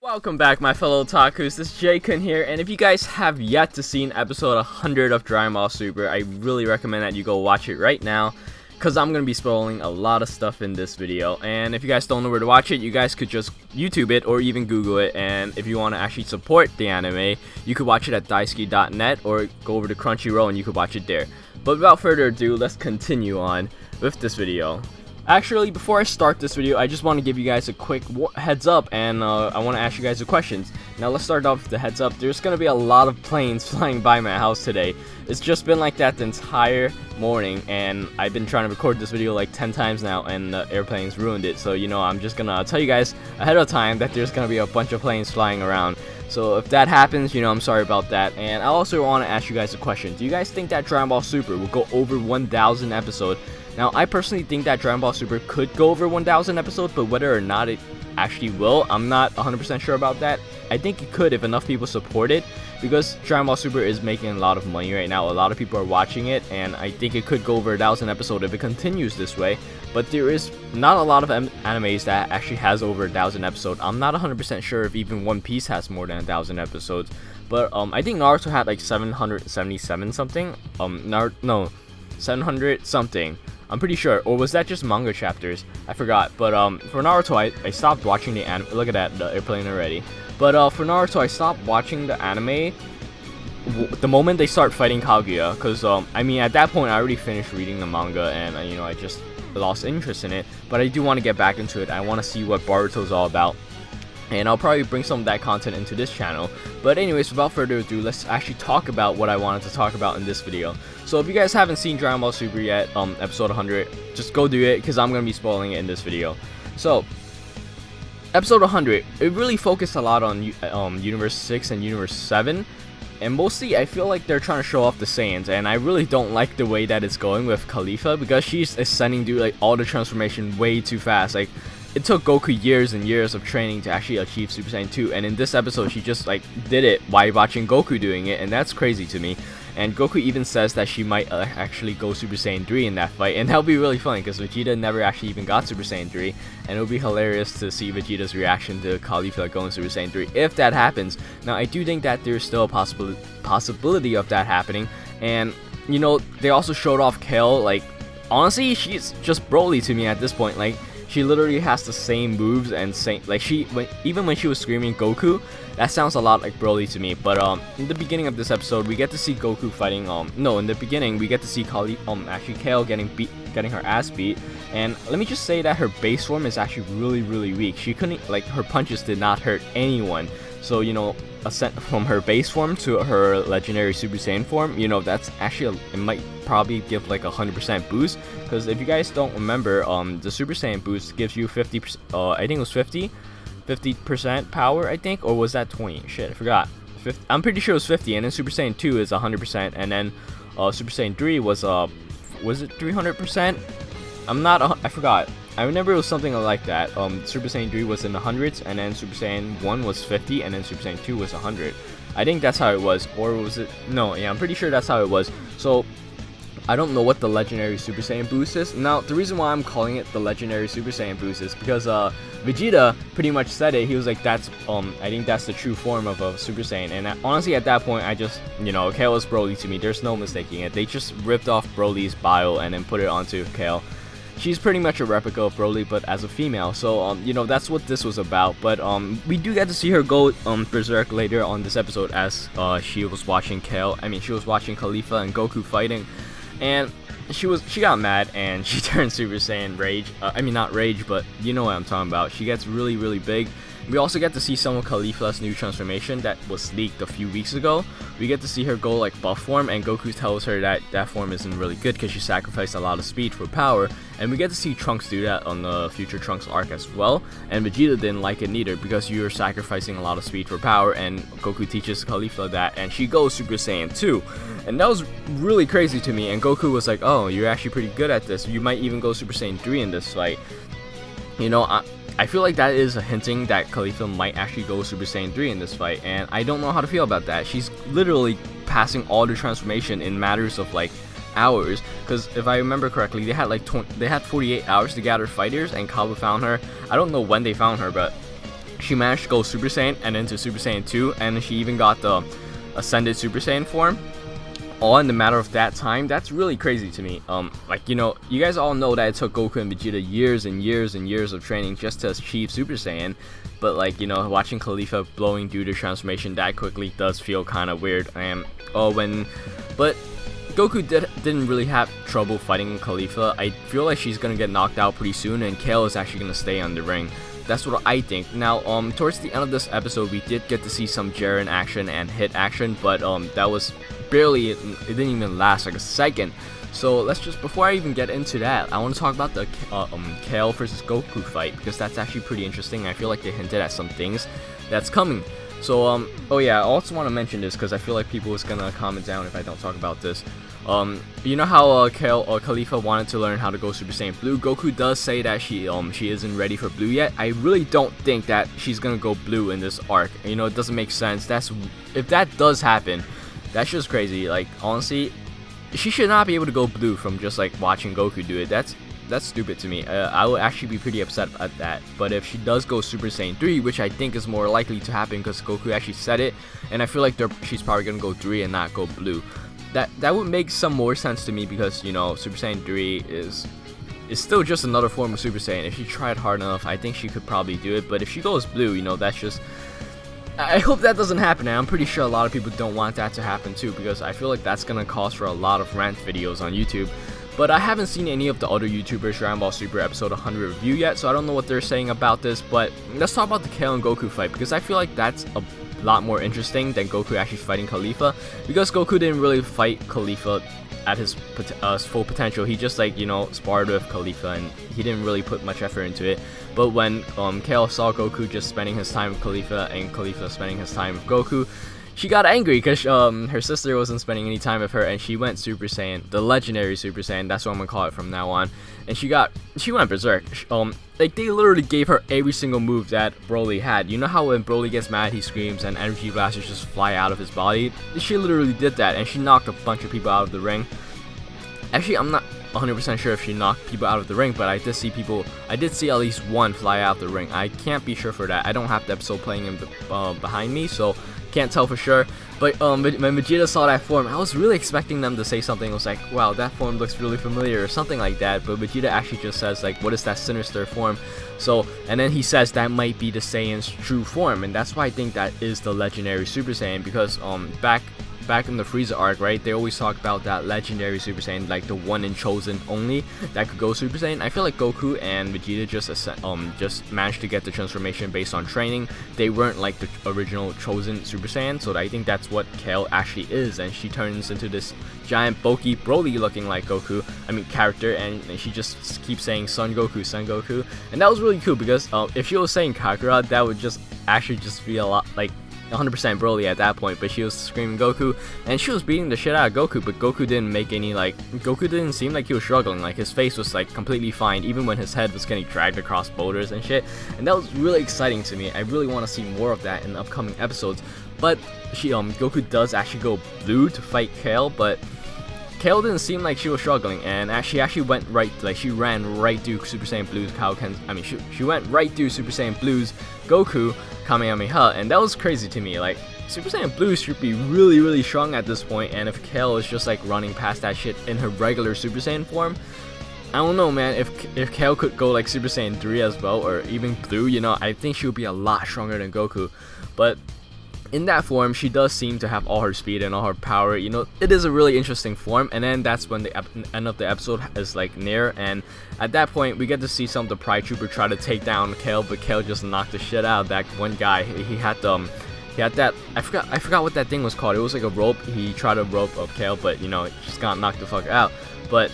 Welcome back, my fellow otakus. This is Jeikun here, and if you guys have yet to see episode 100 of Dragon Ball Super, I really recommend that you go watch it right now, because I'm going to be spoiling a lot of stuff in this video. And if you guys don't know where to watch it, you guys could just YouTube it or even Google it, and if you want to actually support the anime, you could watch it at daisuki.net or go over to Crunchyroll and you could watch it there. But without further ado, let's continue on with this video. Actually, before I start this video, I just want to give you guys a quick heads up, and I want to ask you guys some questions. Now, let's start off with the heads up. There's going to be a lot of planes flying by my house today. It's just been like that the entire morning, and I've been trying to record this video like 10 times now, and the airplanes ruined it. So, I'm just going to tell you guys ahead of time that there's going to be a bunch of planes flying around. So if that happens, I'm sorry about that. And I also want to ask you guys a question. Do you guys think that Dragon Ball Super will go over 1,000 episodes? Now, I personally think that Dragon Ball Super could go over 1,000 episodes, but whether or not it actually will, I'm not 100% sure about that. I think it could if enough people support it, because Dragon Ball Super is making a lot of money right now. A lot of people are watching it, and I think it could go over 1,000 episodes if it continues this way. But there is not a lot of animes that actually has over 1,000 episodes. I'm not 100% sure if even One Piece has more than 1,000 episodes. But I think Naruto had like 777 something. No, 700 something. I'm pretty sure, or was that just manga chapters? I forgot. But for Naruto, I stopped watching the anime. Look at that, the airplane already. But for Naruto, I stopped watching the anime the moment they start fighting Kaguya, because at that point I already finished reading the manga, and I just lost interest in it. But I do want to get back into it. I want to see what Boruto's all about, and I'll probably bring some of that content into this channel. But anyways, without further ado, let's actually talk about what I wanted to talk about in this video. So if you guys haven't seen Dragon Ball Super yet, episode 100, just go do it, because I'm going to be spoiling it in this video. So, episode 100, it really focused a lot on Universe 6 and Universe 7. And mostly, I feel like they're trying to show off the Saiyans, and I really don't like the way that it's going with Khalifa, because she's ascending to all the transformation way too fast. It took Goku years and years of training to actually achieve Super Saiyan 2, and in this episode she just did it while watching Goku doing it, and that's crazy to me. And Goku even says that she might actually go Super Saiyan 3 in that fight, and that'll be really funny because Vegeta never actually even got Super Saiyan 3, and it'll be hilarious to see Vegeta's reaction to Khalifa going Super Saiyan 3 if that happens. Now, I do think that there's still a possibility of that happening, and they also showed off Kale. Honestly, she's just Broly to me at this point. She literally has the same moves and even when she was screaming Goku, that sounds a lot like Broly to me. But in the beginning of this episode, we get to see Goku fighting. In the beginning, we get to see Kale getting her ass beat. And let me just say that her base form is actually really, really weak. She couldn't her punches did not hurt anyone. So ascent from her base form to her legendary Super Saiyan form, that's actually it might probably give a 100% boost, because if you guys don't remember, the Super Saiyan boost gives you 50%, I think it was 50% power, I think, or was that 20? Shit, I forgot. I'm pretty sure it was 50, and then Super Saiyan 2 is 100%, and then Super Saiyan 3 was it 300%? I forgot. I remember it was something like that. Super Saiyan 3 was in the hundreds, and then Super Saiyan 1 was 50, and then Super Saiyan 2 was 100. I think that's how it was, or was it? No, yeah, I'm pretty sure that's how it was. So, I don't know what the legendary Super Saiyan boost is. Now, the reason why I'm calling it the legendary Super Saiyan boost is because Vegeta pretty much said it. He was like, that's I think that's the true form of a Super Saiyan. And honestly, at that point, I just Kale is Broly to me. There's no mistaking it. They just ripped off Broly's bio and then put it onto Kale. She's pretty much a replica of Broly, but as a female. So that's what this was about. But we do get to see her go berserk later on this episode, as she was watching she was watching Khalifa and Goku fighting. And she got mad and she turned Super Saiyan Rage. Not Rage, but you know what I'm talking about. She gets really, really big. We also get to see some of Khalifa's new transformation that was leaked a few weeks ago. We get to see her go buff form, and Goku tells her that that form isn't really good because she sacrificed a lot of speed for power. And we get to see Trunks do that on the future Trunks arc as well. And Vegeta didn't like it neither, because you're sacrificing a lot of speed for power, and Goku teaches Khalifa that, and she goes Super Saiyan 2. And that was really crazy to me, and Goku was like, oh, you're actually pretty good at this. You might even go Super Saiyan 3 in this fight. I feel like that is a hinting that Khalifa might actually go Super Saiyan 3 in this fight, and I don't know how to feel about that. She's literally passing all the transformation in matters of hours, because if I remember correctly, they had 48 hours to gather fighters, and Kaba found her. I don't know when they found her, but she managed to go Super Saiyan and into Super Saiyan 2, and she even got the Ascended Super Saiyan form, all in the matter of that time. That's really crazy to me. Like, you know, you guys all know that it took Goku and Vegeta years and years and years of training just to achieve Super Saiyan, but like, you know, watching Khalifa blowing due to transformation that quickly does feel kind of weird. But Goku didn't really have trouble fighting Khalifa. I feel like she's gonna get knocked out pretty soon, and Kale is actually gonna stay on the ring. That's what I think. Now, towards the end of this episode, we did get to see some Jiren action and hit action, but that was barely, it didn't even last like a second. So let's just, before I even get into that, I want to talk about the Kale versus Goku fight, because that's actually pretty interesting. I feel like they hinted at some things that's coming. So, oh yeah, I also want to mention this because I feel like people is gonna comment down if I don't talk about this. You know how Khalifa wanted to learn how to go Super Saiyan Blue? Goku does say that she isn't ready for Blue yet. I really don't think that she's gonna go Blue in this arc. You know, it doesn't make sense. If that does happen, that's just crazy. Like, honestly, she should not be able to go Blue from just like watching Goku do it. That's stupid to me. I would actually be pretty upset at that. But if she does go Super Saiyan 3, which I think is more likely to happen because Goku actually said it, and I feel like she's probably gonna go 3 and not go Blue. That would make some more sense to me, because, you know, Super Saiyan 3 is still just another form of Super Saiyan. If she tried hard enough, I think she could probably do it. But if she goes Blue, you know, that's just, I hope that doesn't happen, and I'm pretty sure a lot of people don't want that to happen too, because I feel like that's gonna cause for a lot of rant videos on YouTube. But I haven't seen any of the other YouTubers Dragon Ball Super episode 100 review yet, so I don't know what they're saying about this. But let's talk about the Kale and Goku fight, because I feel like that's a lot more interesting than Goku actually fighting Khalifa, because Goku didn't really fight Khalifa at his full potential. He just, like, you know, sparred with Khalifa, and he didn't really put much effort into it. But when Kale saw Goku just spending his time with Khalifa and Khalifa spending his time with Goku, she got angry because her sister wasn't spending any time with her, and she went Super Saiyan, the legendary Super Saiyan. That's what I'm gonna call it from now on. And she went berserk. Like, they literally gave her every single move that Broly had. You know how when Broly gets mad, he screams and energy blasters just fly out of his body? She literally did that, and she knocked a bunch of people out of the ring. Actually, I'm not 100% sure if she knocked people out of the ring, but I did see at least one fly out the ring. I can't be sure for that. I don't have the episode playing in behind me, so can't tell for sure. But when Vegeta saw that form, I was really expecting them to say something. It was like, wow, that form looks really familiar, or something like that. But Vegeta actually just says, like, what is that sinister form? So, and then he says that might be the Saiyan's true form, and that's why I think that is the legendary Super Saiyan, because back in the Frieza arc, right, they always talk about that legendary Super Saiyan, like the one and chosen only that could go Super Saiyan. I feel like Goku and Vegeta just managed to get the transformation based on training. They weren't like the original chosen Super Saiyan, so I think that's what Kale actually is, and she turns into this giant bulky Broly looking like Goku, character, and she just keeps saying Son Goku, and that was really cool, because if she was saying Kakura, that would just actually just be a lot like 100% Broly at that point. But she was screaming Goku, and she was beating the shit out of Goku, but Goku didn't make any, like, Goku didn't seem like he was struggling. Like, his face was like completely fine, even when his head was getting dragged across boulders and shit, and that was really exciting to me. I really want to see more of that in upcoming episodes. But Goku does actually go Blue to fight Kale, but Kale didn't seem like she was struggling, and she actually went right, like, she ran right through Super Saiyan Blue's she went right through Super Saiyan Blue's Goku Kamehameha, and that was crazy to me. Like, Super Saiyan Blue should be really, really strong at this point, and if Kale is just like running past that shit in her regular Super Saiyan form, I don't know, man. If Kale could go like Super Saiyan 3 as well, or even Blue, you know, I think she would be a lot stronger than Goku. But in that form, she does seem to have all her speed and all her power. You know, it is a really interesting form. And then that's when the end of the episode is like near, and at that point we get to see some of the Pride Trooper try to take down Kale, but Kale just knocked the shit out of that one guy. He had that, I forgot what that thing was called. It was like a rope. He tried to rope up Kale, but, you know, it just got knocked the fuck out. But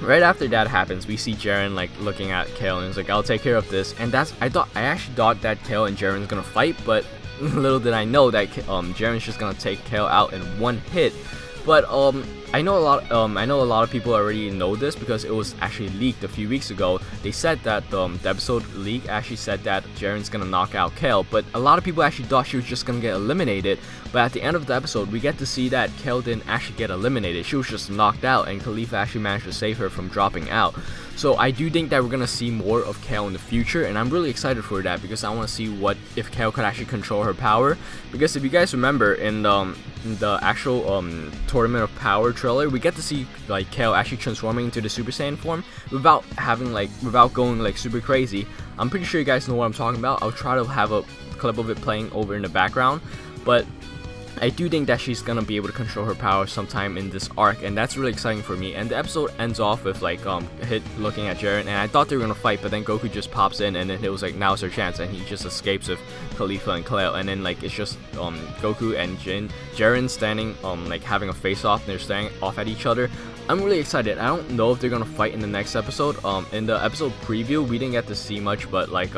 right after that happens, we see Jiren like looking at Kale, and he's like, I'll take care of this. And I actually thought that Kale and Jiren's gonna fight, but little did I know that Jiren's just gonna take Kale out in one hit. But I know a lot of people already know this because it was actually leaked a few weeks ago. They said that the episode leak actually said that Jiren's gonna knock out Kale, but a lot of people actually thought she was just gonna get eliminated. But at the end of the episode, we get to see that Kale didn't actually get eliminated. She was just knocked out, and Khalifa actually managed to save her from dropping out. So I do think that we're gonna see more of Kale in the future, and I'm really excited for that because I want to see what if Kale could actually control her power. Because if you guys remember in the actual Tournament of Power trailer, we get to see like Kale actually transforming into the Super Saiyan form without going like super crazy. I'm pretty sure you guys know what I'm talking about. I'll try to have a clip of it playing over in the background, but I do think that she's gonna be able to control her power sometime in this arc, and that's really exciting for me. And the episode ends off with like Hit looking at Jiren, and I thought they were gonna fight, but then Goku just pops in, and then it was like, now's her chance, and he just escapes with Khalifa and Kale, and then like it's just Goku and Jiren standing like having a face off, and they're staring off at each other. I'm really excited. I don't know if they're gonna fight in the next episode. In the episode preview, we didn't get to see much, but like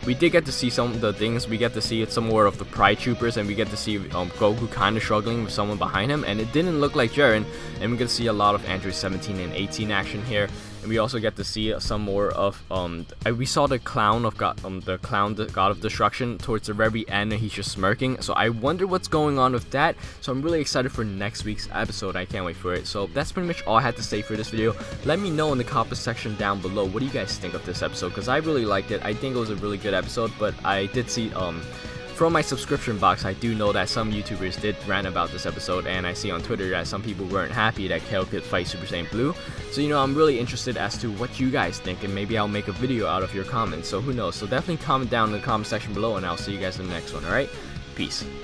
we did get to see some of the things. We get to see some more of the Pride Troopers, and we get to see Goku kind of struggling with someone behind him, and it didn't look like Jiren. And we get to see a lot of Android 17 and 18 action here, and we also get to see some more of we saw the clown of God, the God of Destruction towards the very end, and he's just smirking. So I wonder what's going on with that. So I'm really excited for next week's episode. I can't wait for it. So that's pretty much all I had to say for this video. Let me know in the comment section down below, what do you guys think of this episode? Because I really liked it. I think it was a really good episode, but I did see from my subscription box, I do know that some YouTubers did rant about this episode, and I see on Twitter that some people weren't happy that Kale could fight Super Saiyan Blue. So I'm really interested as to what you guys think, and maybe I'll make a video out of your comments, so who knows. So definitely comment down in the comment section below, and I'll see you guys in the next one. Alright, peace.